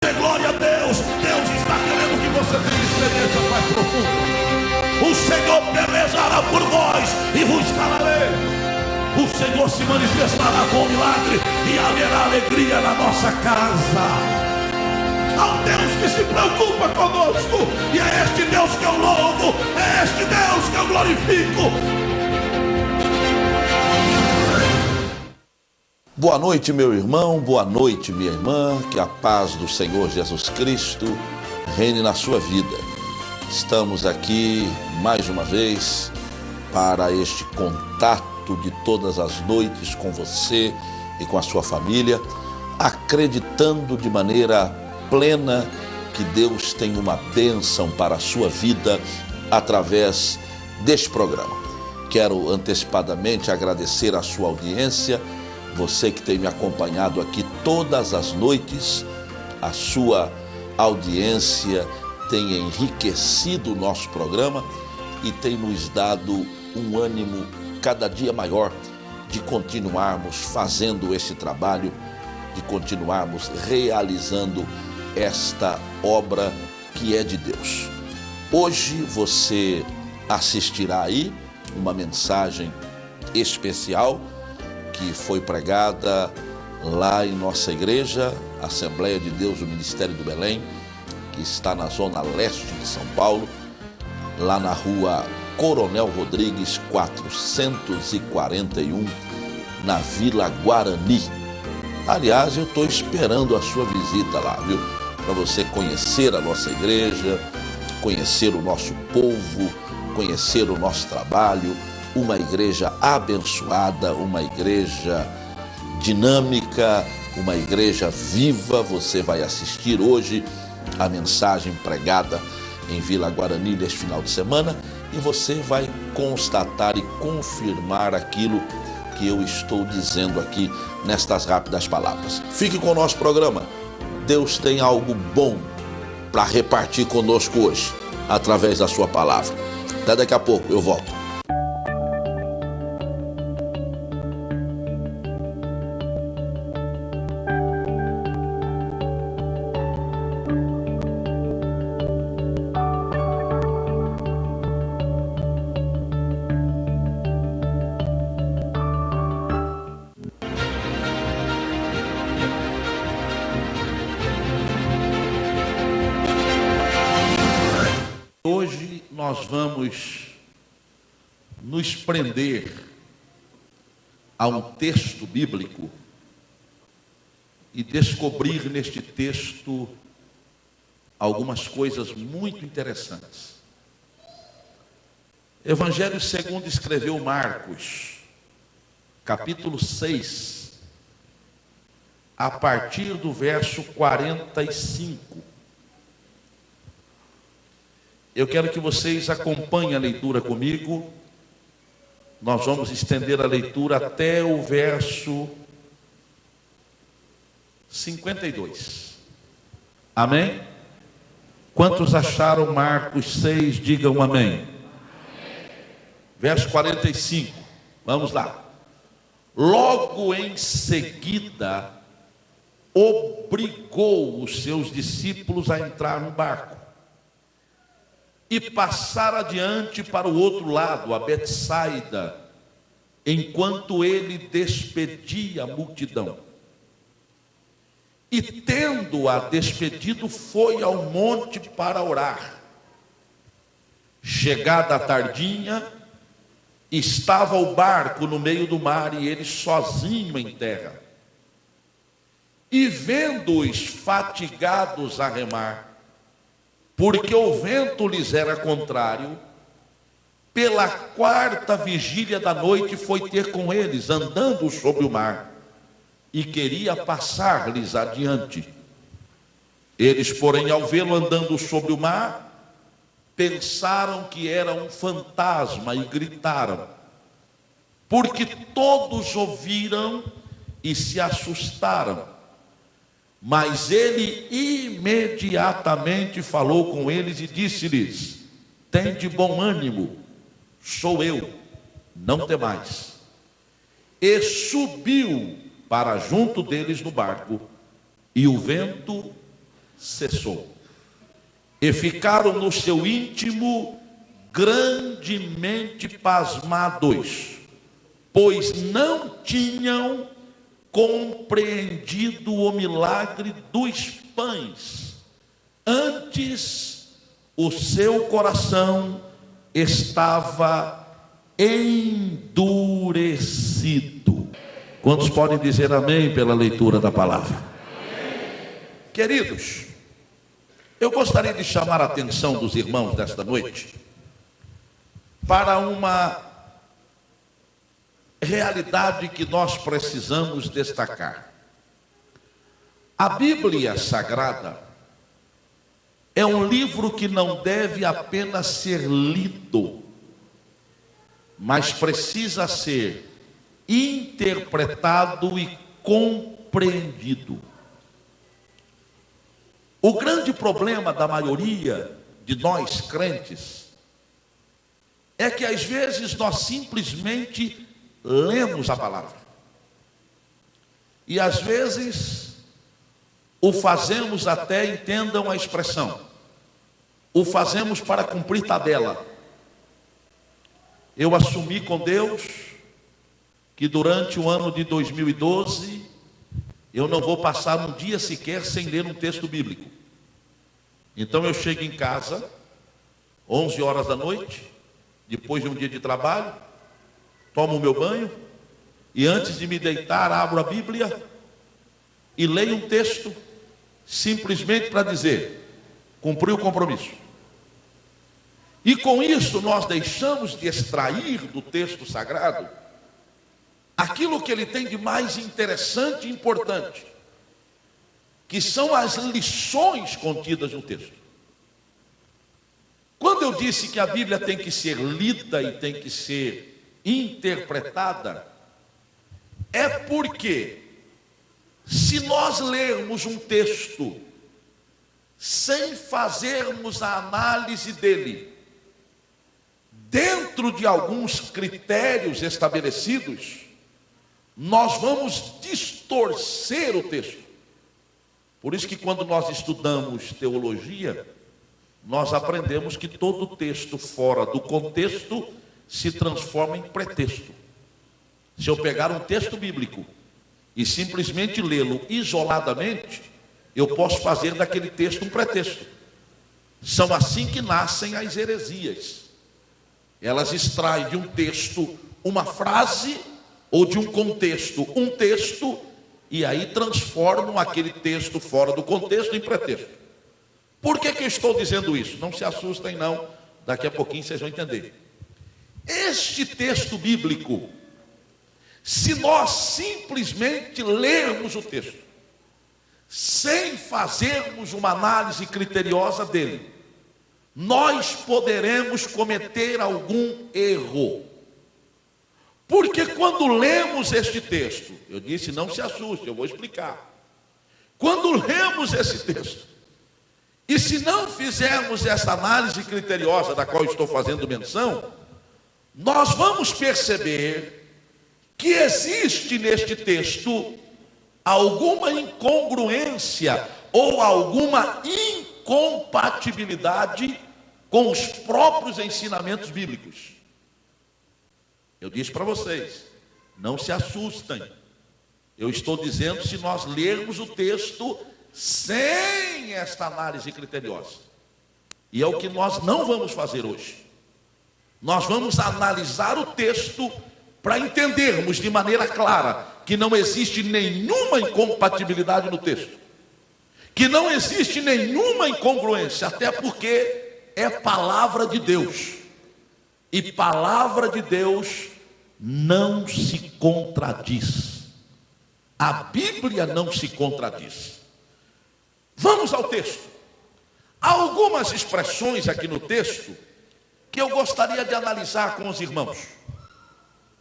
Glória a Deus. Deus está querendo que você tenha experiências mais profundas. O Senhor pelejará por vós e vos calarei. O Senhor se manifestará com milagre e haverá alegria na nossa casa. Há um Deus que se preocupa conosco, e é este Deus que eu louvo, é este Deus que eu glorifico. Boa noite, meu irmão, boa noite, minha irmã, que a paz do Senhor Jesus Cristo reine na sua vida. Estamos aqui mais uma vez para este contato de todas as noites com você e com a sua família, acreditando de maneira plena que Deus tem uma bênção para a sua vida através deste programa. Quero antecipadamente agradecer a sua audiência. Você que tem me acompanhado aqui todas as noites, a sua audiência tem enriquecido o nosso programa e tem nos dado um ânimo cada dia maior de continuarmos fazendo esse trabalho, de continuarmos realizando esta obra que é de Deus. Hoje você assistirá aí uma mensagem especial que foi pregada lá em nossa igreja, Assembleia de Deus do Ministério do Belém, que está na zona leste de São Paulo, lá na rua Coronel Rodrigues 441, na Vila Guarani. Aliás, eu estou esperando a sua visita lá, viu? Para você conhecer a nossa igreja, conhecer o nosso povo, conhecer o nosso trabalho. Uma igreja abençoada, uma igreja dinâmica, uma igreja viva. Você vai assistir hoje a mensagem pregada em Vila Guarani neste final de semana e você vai constatar e confirmar aquilo que eu estou dizendo aqui nestas rápidas palavras. Fique com o nosso programa. Deus tem algo bom para repartir conosco hoje, através da sua palavra. Até daqui a pouco, eu volto. Hoje nós vamos nos prender a um texto bíblico e descobrir neste texto algumas coisas muito interessantes. Evangelho segundo escreveu Marcos, capítulo 6, a partir do verso 45. Eu quero que vocês acompanhem a leitura comigo. Nós vamos estender a leitura até o verso 52. Amém? Quantos acharam Marcos 6? Digam amém. Verso 45. Vamos lá. Logo em seguida, obrigou os seus discípulos a entrar no barco e passar adiante para o outro lado, a Betsaida, enquanto ele despedia a multidão. E tendo-a despedido, foi ao monte para orar. Chegada a tardinha, estava o barco no meio do mar e ele sozinho em terra. E vendo-os fatigados a remar, porque o vento lhes era contrário, pela quarta vigília da noite foi ter com eles, andando sobre o mar, e queria passar-lhes adiante. Eles, porém, ao vê-lo andando sobre o mar, pensaram que era um fantasma e gritaram, porque todos ouviram e se assustaram. Mas ele imediatamente falou com eles e disse-lhes: tende bom ânimo, sou eu, não temais. E subiu para junto deles no barco, e o vento cessou. E ficaram no seu íntimo grandemente pasmados, pois não tinham compreendido o milagre dos pães. Antes, o seu coração estava endurecido. Quantos podem dizer amém pela leitura da palavra? Amém. Queridos, eu gostaria de chamar a atenção dos irmãos desta noite para uma realidade que nós precisamos destacar. A Bíblia Sagrada é um livro que não deve apenas ser lido, mas precisa ser interpretado e compreendido. O grande problema da maioria de nós crentes é que às vezes nós simplesmente lemos a palavra. E às vezes o fazemos, até entendam a expressão, o fazemos para cumprir tabela. Eu assumi com Deus que durante o ano de 2012 eu não vou passar um dia sequer sem ler um texto bíblico. Então eu chego em casa 11 horas da noite, depois de um dia de trabalho, tomo o meu banho e antes de me deitar abro a Bíblia e leio um texto simplesmente para dizer: cumpri o compromisso. E com isso nós deixamos de extrair do texto sagrado aquilo que ele tem de mais interessante e importante, que são as lições contidas no texto. Quando eu disse que a Bíblia tem que ser lida e tem que ser interpretada, é porque se nós lermos um texto sem fazermos a análise dele dentro de alguns critérios estabelecidos, nós vamos distorcer o texto. Por isso que quando nós estudamos teologia, nós aprendemos que todo texto fora do contexto se transforma em pretexto. Se eu pegar um texto bíblico e simplesmente lê-lo isoladamente, eu posso fazer daquele texto um pretexto. São assim que nascem as heresias. Elas extraem de um texto uma frase, ou de um contexto um texto, e aí transformam aquele texto fora do contexto em pretexto. Por que eu estou dizendo isso? Não se assustem não, daqui a pouquinho vocês vão entender. Este texto bíblico, se nós simplesmente lermos o texto, sem fazermos uma análise criteriosa dele, nós poderemos cometer algum erro. Porque quando lemos este texto, eu disse, não se assuste, eu vou explicar. Quando lemos esse texto, e se não fizermos essa análise criteriosa da qual estou fazendo menção, nós vamos perceber que existe neste texto alguma incongruência ou alguma incompatibilidade com os próprios ensinamentos bíblicos. Eu disse para vocês, não se assustem. Eu estou dizendo se nós lermos o texto sem esta análise criteriosa. E é o que nós não vamos fazer hoje. Nós vamos analisar o texto para entendermos de maneira clara que não existe nenhuma incompatibilidade no texto, que não existe nenhuma incongruência, até porque é palavra de Deus. E palavra de Deus não se contradiz. A Bíblia não se contradiz. Vamos ao texto. Há algumas expressões aqui no texto que eu gostaria de analisar com os irmãos.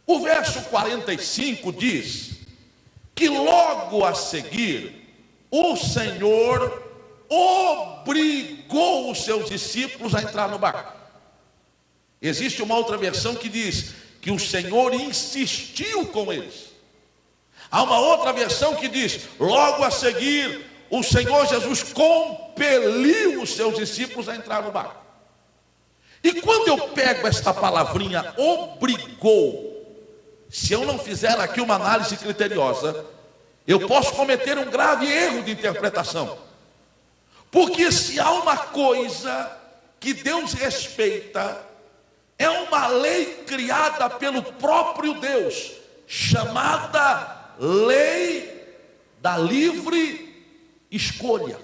O verso 45 diz que logo a seguir o Senhor obrigou os seus discípulos a entrar no barco. Existe uma outra versão que diz que o Senhor insistiu com eles. Há uma outra versão que diz, logo a seguir o Senhor Jesus compeliu os seus discípulos a entrar no barco. E quando eu pego esta palavrinha obrigou, se eu não fizer aqui uma análise criteriosa, eu posso cometer um grave erro de interpretação. Porque se há uma coisa que Deus respeita, é uma lei criada pelo próprio Deus, chamada lei da livre escolha.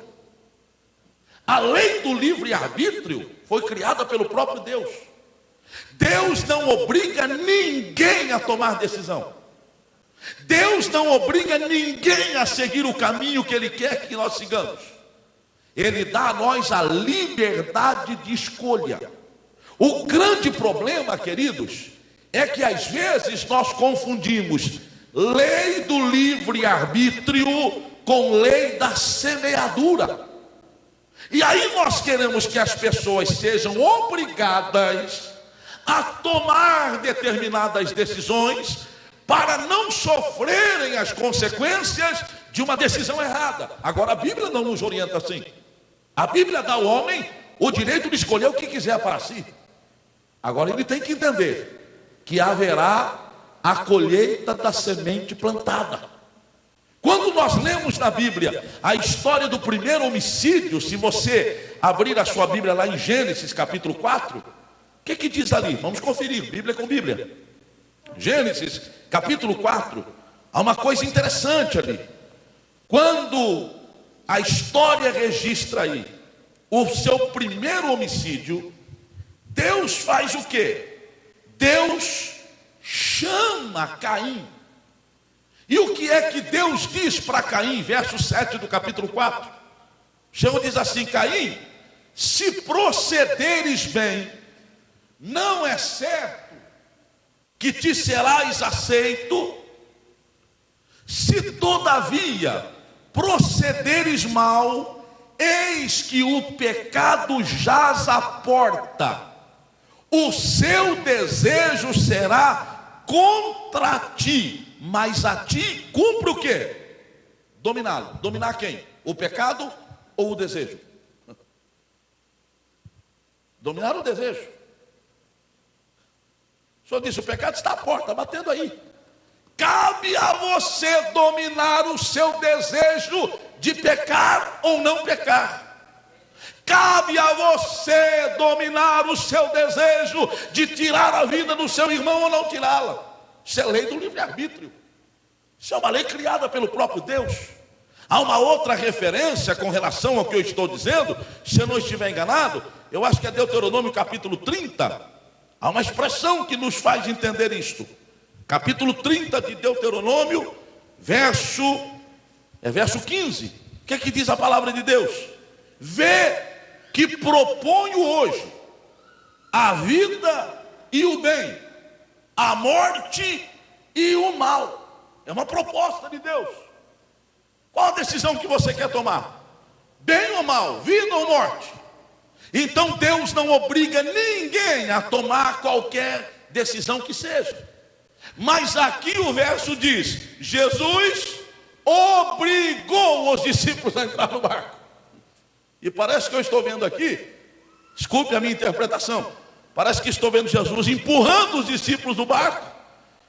A lei do livre-arbítrio foi criada pelo próprio Deus. Deus não obriga ninguém a tomar decisão. Deus não obriga ninguém a seguir o caminho que Ele quer que nós sigamos. Ele dá a nós a liberdade de escolha. O grande problema, queridos, é que às vezes nós confundimos lei do livre-arbítrio com lei da semeadura. E aí nós queremos que as pessoas sejam obrigadas a tomar determinadas decisões para não sofrerem as consequências de uma decisão errada. Agora a Bíblia não nos orienta assim. A Bíblia dá ao homem o direito de escolher o que quiser para si. Agora ele tem que entender que haverá a colheita da semente plantada. Quando nós lemos na Bíblia a história do primeiro homicídio, se você abrir a sua Bíblia lá em Gênesis capítulo 4, o que diz ali? Vamos conferir, Bíblia com Bíblia. Gênesis capítulo 4, há uma coisa interessante ali. Quando a história registra aí o seu primeiro homicídio, Deus faz o quê? Deus chama Caim. E o que é que Deus diz para Caim? Verso 7 do capítulo 4. O Senhor diz assim: Caim, se procederes bem, não é certo que te serás aceito. Se todavia procederes mal, eis que o pecado jaz à porta. O seu desejo será contra ti, mas a ti cumpre o quê? Dominá-lo. Dominar quem? O pecado ou o desejo? Dominar o desejo. O Senhor disse: o pecado está à porta, batendo aí. Cabe a você dominar o seu desejo de pecar ou não pecar. Cabe a você dominar o seu desejo de tirar a vida do seu irmão ou não tirá-la. Isso é lei do livre-arbítrio. Isso é uma lei criada pelo próprio Deus. Há uma outra referência com relação ao que eu estou dizendo, se eu não estiver enganado, eu acho que é Deuteronômio capítulo 30. Há uma expressão que nos faz entender isto. Capítulo 30 de Deuteronômio, verso 15. O que é que diz a palavra de Deus? Vê que proponho hoje a vida e o bem, a morte e o mal. É uma proposta de Deus. Qual a decisão que você quer tomar? Bem ou mal? Vida ou morte? Então Deus não obriga ninguém a tomar qualquer decisão que seja. Mas aqui o verso diz: Jesus obrigou os discípulos a entrar no barco. E parece que eu estou vendo aqui, desculpe a minha interpretação, parece que estou vendo Jesus empurrando os discípulos no barco.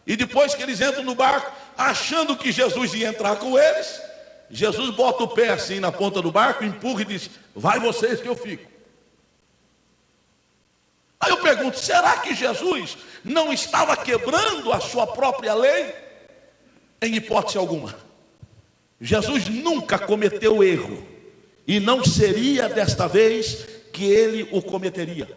E depois que eles entram no barco, achando que Jesus ia entrar com eles, Jesus bota o pé assim na ponta do barco, empurra e diz: vai vocês que eu fico. Aí eu pergunto: será que Jesus não estava quebrando a sua própria lei? Em hipótese alguma. Jesus nunca cometeu erro, e não seria desta vez que ele o cometeria.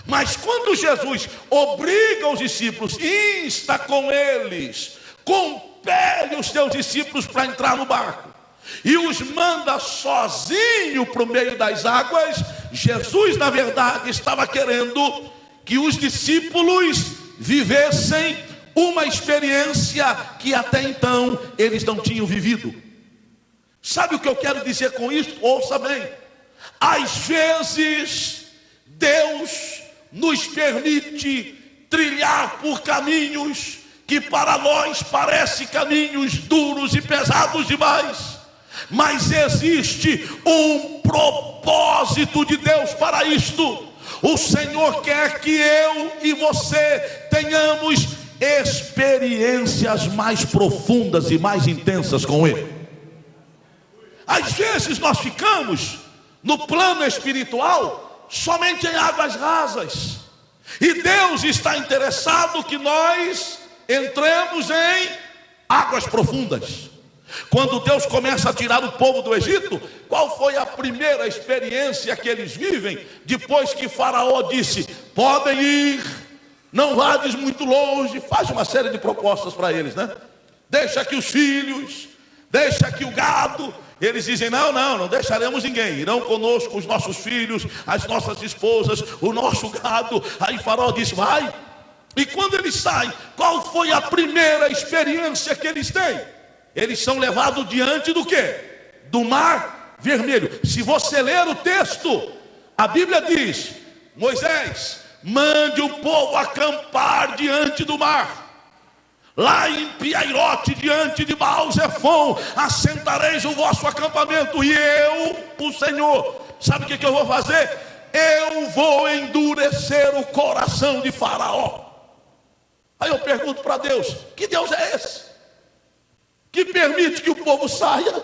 Mas quando Jesus obriga os discípulos, insta com eles, compele os seus discípulos para entrar no barco, e os manda sozinho para o meio das águas, Jesus na verdade estava querendo que os discípulos vivessem uma experiência que até então eles não tinham vivido. Sabe o que eu quero dizer com isso? Ouça bem. Às vezes Deus nos permite trilhar por caminhos que para nós parecem caminhos duros e pesados demais. mas existe um propósito de Deus para isto. O Senhor quer que eu e você tenhamos experiências mais profundas e mais intensas com Ele. Às vezes nós ficamos no plano espiritual somente em águas rasas, e Deus está interessado que nós entremos em águas profundas. Quando Deus começa a tirar o povo do Egito, qual foi a primeira experiência que eles vivem? Depois que Faraó disse: podem ir, não vades muito longe, faz uma série de propostas para eles, né? Deixa aqui os filhos, deixa aqui o gado. Eles dizem: não deixaremos ninguém, irão conosco os nossos filhos, as nossas esposas, o nosso gado. Aí Faraó disse: vai. E quando eles saem, qual foi a primeira experiência que eles têm? Eles são levados diante do quê? Do Mar Vermelho. Se você ler o texto, a Bíblia diz: Moisés, mande o povo acampar diante do mar. Lá em Piairote, diante de Baal-Zefon, assentareis o vosso acampamento. E eu, o Senhor, sabe o que eu vou fazer? Eu vou endurecer o coração de Faraó. Aí eu pergunto para Deus: que Deus é esse que permite que o povo saia,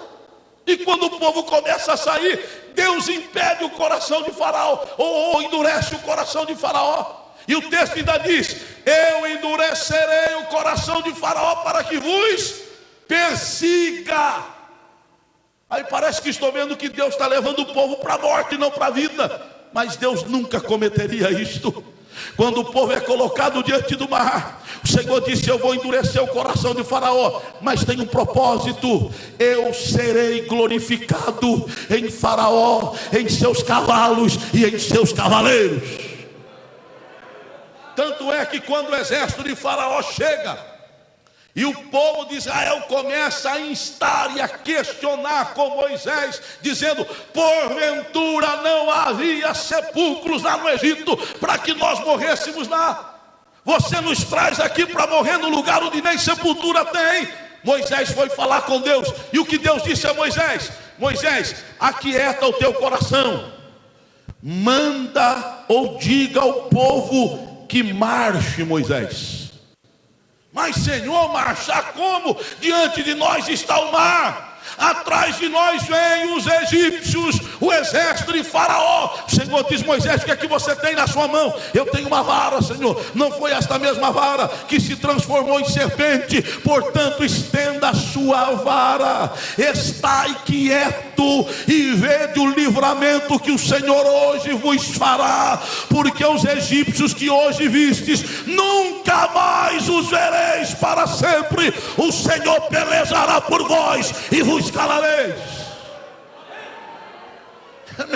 e quando o povo começa a sair, Deus impede o coração de Faraó, ou endurece o coração de Faraó? E o texto ainda diz: eu endurecerei o coração de Faraó para que vos persiga. Aí parece que estou vendo que Deus está levando o povo para a morte e não para a vida, mas Deus nunca cometeria isto. Quando o povo é colocado diante do mar, o Senhor disse: eu vou endurecer o coração de Faraó, mas tem um propósito: eu serei glorificado em Faraó, em seus cavalos e em seus cavaleiros. Tanto é que quando o exército de Faraó chega e o povo de Israel começa a instar e a questionar com Moisés, dizendo: porventura não havia sepulcros lá no Egito para que nós morrêssemos lá? Você nos traz aqui para morrer no lugar onde nem sepultura tem. Moisés foi falar com Deus, e o que Deus disse a Moisés: Moisés, aquieta o teu coração, manda ou diga ao povo que marche. Moisés: mas Senhor, marchar como? Diante de nós está o mar, atrás de nós vêm os egípcios, o exército de Faraó. O Senhor diz: Moisés, o que é que você tem na sua mão? Eu tenho uma vara, Senhor. Não foi esta mesma vara que se transformou em serpente? Portanto, estenda a sua vara, estai quieto e vede o livramento que o Senhor hoje vos fará, porque os egípcios que hoje vistes, nunca mais os vereis para sempre. O Senhor pelejará por vós e vos calareis.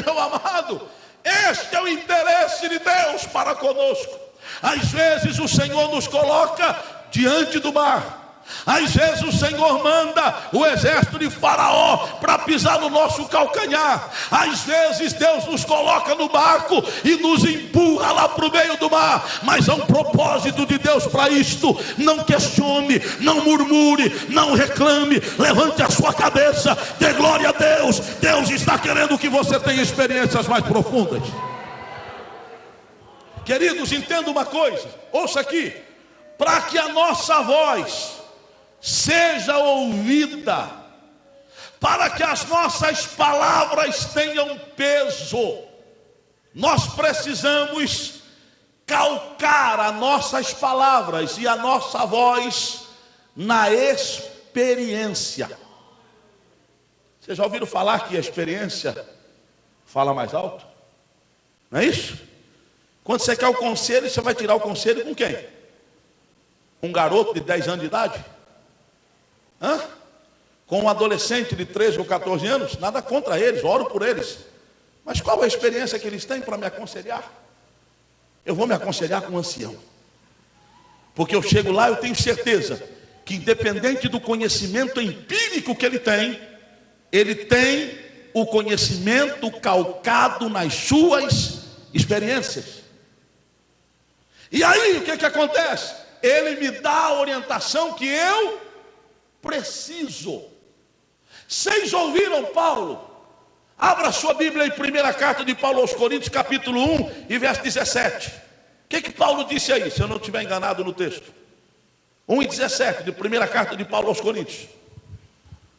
Meu amado, este é o interesse de Deus para conosco. Às vezes o Senhor nos coloca diante do mar, às vezes o Senhor manda o exército de Faraó para pisar no nosso calcanhar, às vezes Deus nos coloca no barco e nos empurra lá para o meio do mar, mas há um propósito de Deus para isto. Não questione, não murmure, não reclame, levante a sua cabeça, dê glória a Deus. Deus está querendo que você tenha experiências mais profundas. Queridos, entenda uma coisa, ouça aqui: para que a nossa voz seja ouvida, para que as nossas palavras tenham peso, nós precisamos calcar as nossas palavras e a nossa voz na experiência. Vocês já ouviram falar que a experiência fala mais alto? Não é isso? Quando você quer o conselho, você vai tirar o conselho com quem? Um garoto de 10 anos de idade? Com um adolescente de 13 ou 14 anos? Nada contra eles, oro por eles, mas qual é a experiência que eles têm para me aconselhar? Eu vou me aconselhar com um ancião, porque eu chego lá, eu tenho certeza que, independente do conhecimento empírico que ele tem o conhecimento calcado nas suas experiências. E aí o que acontece? Ele me dá a orientação que eu preciso. Vocês ouviram Paulo? Abra sua Bíblia em primeira carta de Paulo aos Coríntios, capítulo 1 e verso 17. O que Paulo disse aí, se eu não estiver enganado no texto? 1:17, de primeira carta de Paulo aos Coríntios.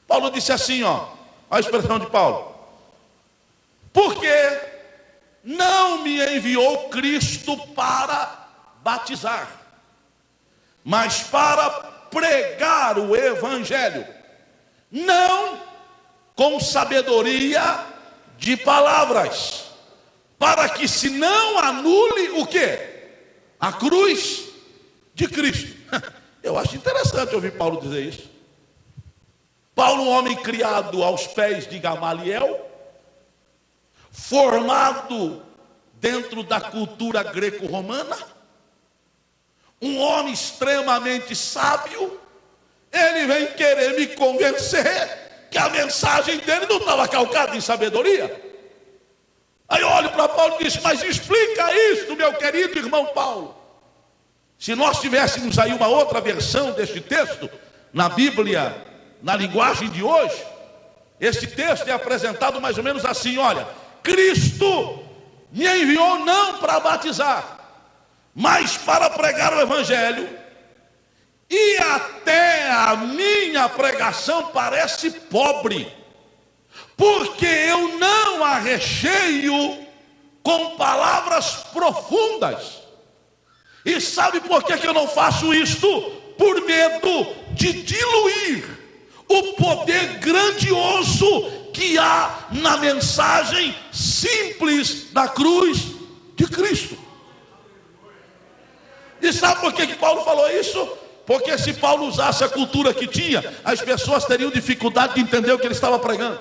Paulo disse assim, olha a expressão de Paulo: porque não me enviou Cristo para batizar, mas para pregar o evangelho, não com sabedoria de palavras, para que se não anule o quê? A cruz de Cristo. Eu acho interessante ouvir Paulo dizer isso. Paulo, um homem criado aos pés de Gamaliel, formado dentro da cultura greco-romana, um homem extremamente sábio, ele vem querer me convencer que a mensagem dele não estava calcada em sabedoria. Aí eu olho para Paulo e disse: mas explica isso, meu querido irmão Paulo. Se nós tivéssemos aí uma outra versão deste texto, na Bíblia, na linguagem de hoje, este texto é apresentado mais ou menos assim: olha, Cristo me enviou não para batizar, mas para pregar o evangelho, e até a minha pregação parece pobre, porque eu não a recheio com palavras profundas. E sabe por que eu não faço isto? Por medo de diluir o poder grandioso que há na mensagem simples da cruz de Cristo. E sabe por que Paulo falou isso? Porque se Paulo usasse a cultura que tinha, as pessoas teriam dificuldade de entender o que ele estava pregando.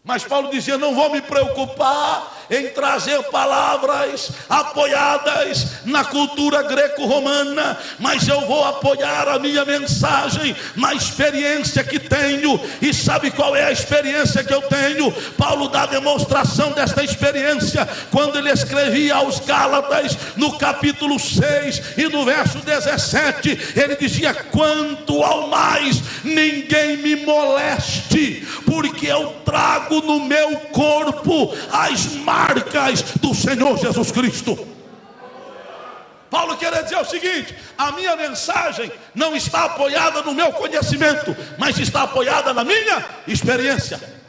Mas Paulo dizia: não vou me preocupar em trazer palavras apoiadas na cultura greco-romana, mas eu vou apoiar a minha mensagem na experiência que tenho. E sabe qual é a experiência que eu tenho? Paulo dá demonstração desta experiência quando ele escrevia aos Gálatas, no capítulo 6 e no verso 17, ele dizia: quanto ao mais, ninguém me moleste, porque eu trago no meu corpo as marcas do Senhor Jesus Cristo. Paulo quer dizer o seguinte: a minha mensagem não está apoiada no meu conhecimento, mas está apoiada na minha experiência.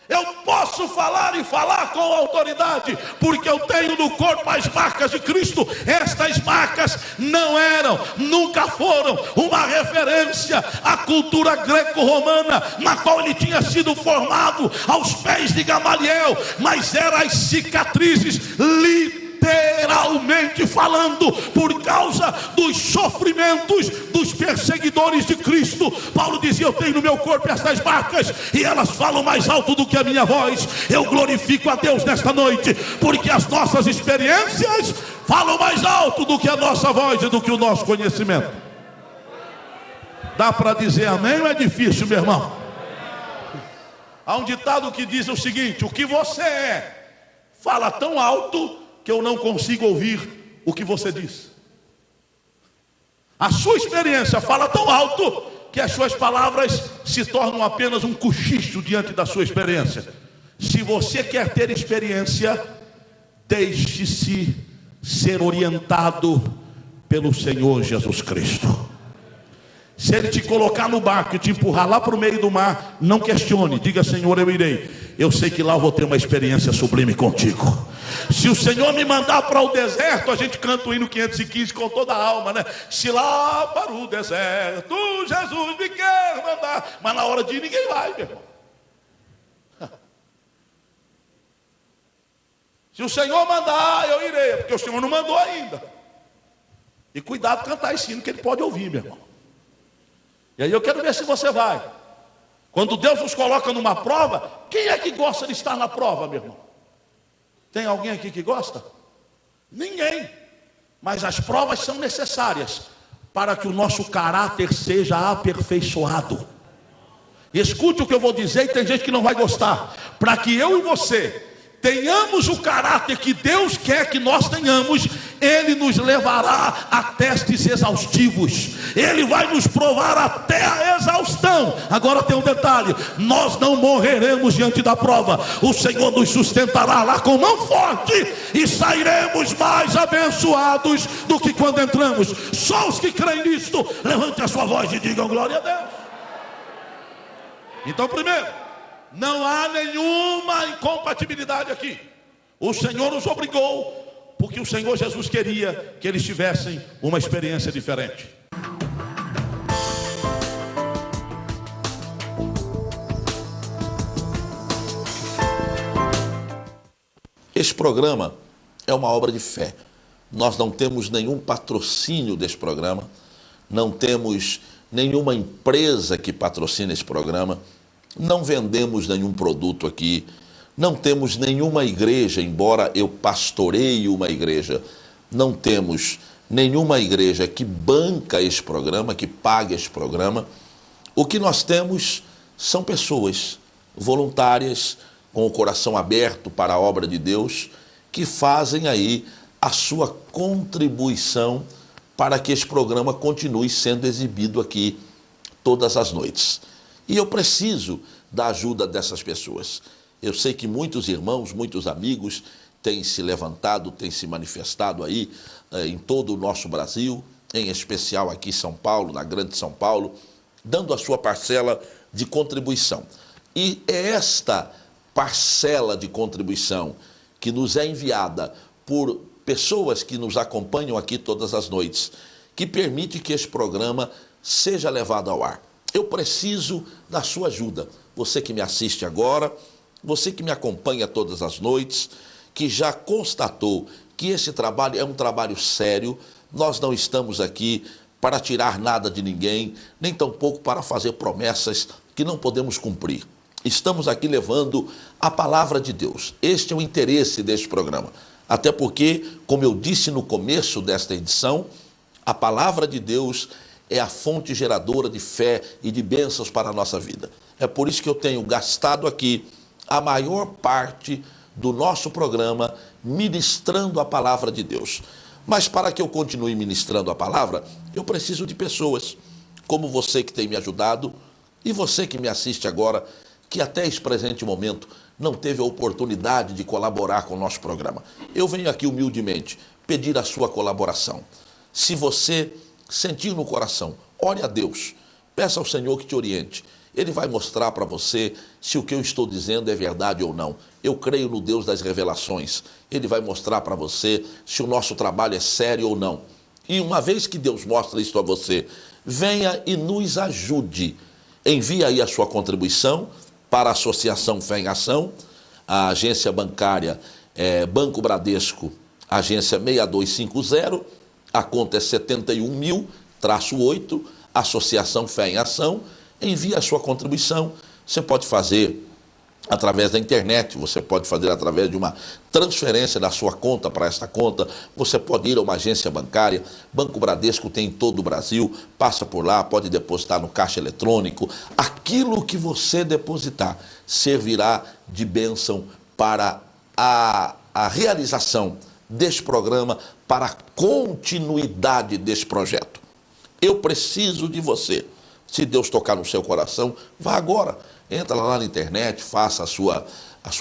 Eu posso falar e falar com autoridade, porque eu tenho no corpo as marcas de Cristo. Estas marcas não eram, nunca foram uma referência à cultura greco-romana, na qual ele tinha sido formado aos pés de Gamaliel, mas eram as cicatrizes, literalmente falando, por causa dos sofrimentos dos perseguidores de Cristo. Paulo dizia: eu tenho no meu corpo estas marcas, e elas falam mais alto do que a minha voz. Eu glorifico a Deus nesta noite, porque as nossas experiências falam mais alto do que a nossa voz e do que o nosso conhecimento. Dá para dizer amém ou é difícil, meu irmão? Há um ditado que diz o seguinte: o que você é fala tão alto que eu não consigo ouvir o que você diz. A sua experiência fala tão alto que as suas palavras se tornam apenas um cochicho diante da sua experiência. Se você quer ter experiência, deixe-se ser orientado pelo Senhor Jesus Cristo. Se ele te colocar no barco e te empurrar lá para o meio do mar, não questione, diga: Senhor, eu irei. Eu sei que lá eu vou ter uma experiência sublime contigo. Se o Senhor me mandar para o deserto, a gente canta o hino 515 com toda a alma, né? Se lá para o deserto Jesus me quer mandar, mas na hora de ir ninguém vai, meu irmão. Se o Senhor mandar, eu irei, porque o Senhor não mandou ainda. E cuidado com cantar esse hino, que ele pode ouvir, meu irmão. E aí eu quero ver se você vai. Quando Deus nos coloca numa prova, quem é que gosta de estar na prova, meu irmão? Tem alguém aqui que gosta? Ninguém. Mas as provas são necessárias para que o nosso caráter seja aperfeiçoado. Escute o que eu vou dizer, e tem gente que não vai gostar. Para que eu e você tenhamos o caráter que Deus quer que nós tenhamos, Ele nos levará a testes exaustivos. Ele vai nos provar até a exaustão. Agora tem um detalhe: nós não morreremos diante da prova. O Senhor nos sustentará lá com mão forte e sairemos mais abençoados do que quando entramos. Só os que creem nisto, levante a sua voz e digam glória a Deus. Então, primeiro, não há nenhuma incompatibilidade aqui. O Senhor nos obrigou, porque o Senhor Jesus queria que eles tivessem uma experiência diferente. Esse programa é uma obra de fé. Nós não temos nenhum patrocínio desse programa, não temos nenhuma empresa que patrocina esse programa, não vendemos nenhum produto aqui, não temos nenhuma igreja, embora eu pastoreie uma igreja, não temos nenhuma igreja que banca esse programa, que pague esse programa. O que nós temos são pessoas voluntárias, com o coração aberto para a obra de Deus, que fazem aí a sua contribuição para que esse programa continue sendo exibido aqui todas as noites. E eu preciso da ajuda dessas pessoas. Eu sei que muitos irmãos, muitos amigos têm se levantado, têm se manifestado aí em todo o nosso Brasil, em especial aqui em São Paulo, na Grande São Paulo, dando a sua parcela de contribuição. E é esta parcela de contribuição que nos é enviada por pessoas que nos acompanham aqui todas as noites, que permite que esse programa seja levado ao ar. Eu preciso da sua ajuda. Você que me assiste agora, você que me acompanha todas as noites, que já constatou que esse trabalho é um trabalho sério. Nós não estamos aqui para tirar nada de ninguém, nem tampouco para fazer promessas que não podemos cumprir. Estamos aqui levando a palavra de Deus. Este é o interesse deste programa. Até porque, como eu disse no começo desta edição, a palavra de Deus é a fonte geradora de fé e de bênçãos para a nossa vida. É por isso que eu tenho gastado aqui a maior parte do nosso programa ministrando a palavra de Deus. Mas para que eu continue ministrando a palavra, eu preciso de pessoas como você que tem me ajudado e você que me assiste agora, que até esse presente momento não teve a oportunidade de colaborar com o nosso programa. Eu venho aqui humildemente pedir a sua colaboração. Se você sentir no coração, ore a Deus, peça ao Senhor que te oriente. Ele vai mostrar para você se o que eu estou dizendo é verdade ou não. Eu creio no Deus das revelações. Ele vai mostrar para você se o nosso trabalho é sério ou não. E uma vez que Deus mostra isso a você, venha e nos ajude. Envie aí a sua contribuição para a Associação Fé em Ação, a agência bancária Banco Bradesco, agência 6250, a conta é 71.000-8, Associação Fé em Ação. Envie a sua contribuição. Você pode fazer através da internet, você pode fazer através de uma transferência da sua conta para esta conta, você pode ir a uma agência bancária. Banco Bradesco tem em todo o Brasil, passa por lá, pode depositar no caixa eletrônico. Aquilo que você depositar servirá de bênção para a realização deste programa, para a continuidade deste projeto. Eu preciso de você. Se Deus tocar no seu coração, vá agora, entra lá na internet, faça a sua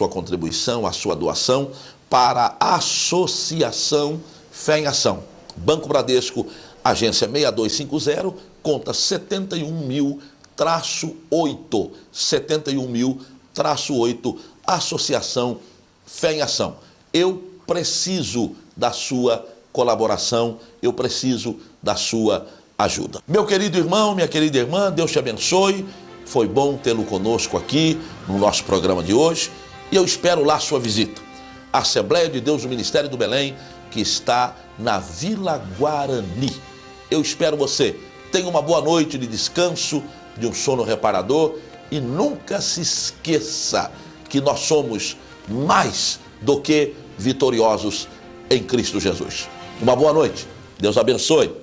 contribuição, a sua doação para a Associação Fé em Ação. Banco Bradesco, agência 6250, conta 71.000-8, 71.000-8, Associação Fé em Ação. Eu preciso da sua colaboração, eu preciso da sua ajuda. Meu querido irmão, minha querida irmã, Deus te abençoe. Foi bom tê-lo conosco aqui no nosso programa de hoje e eu espero lá a sua visita. A Assembleia de Deus do Ministério do Belém, que está na Vila Guarani. Eu espero você. Tenha uma boa noite de descanso, de um sono reparador e nunca se esqueça que nós somos mais do que vitoriosos em Cristo Jesus. Uma boa noite. Deus abençoe.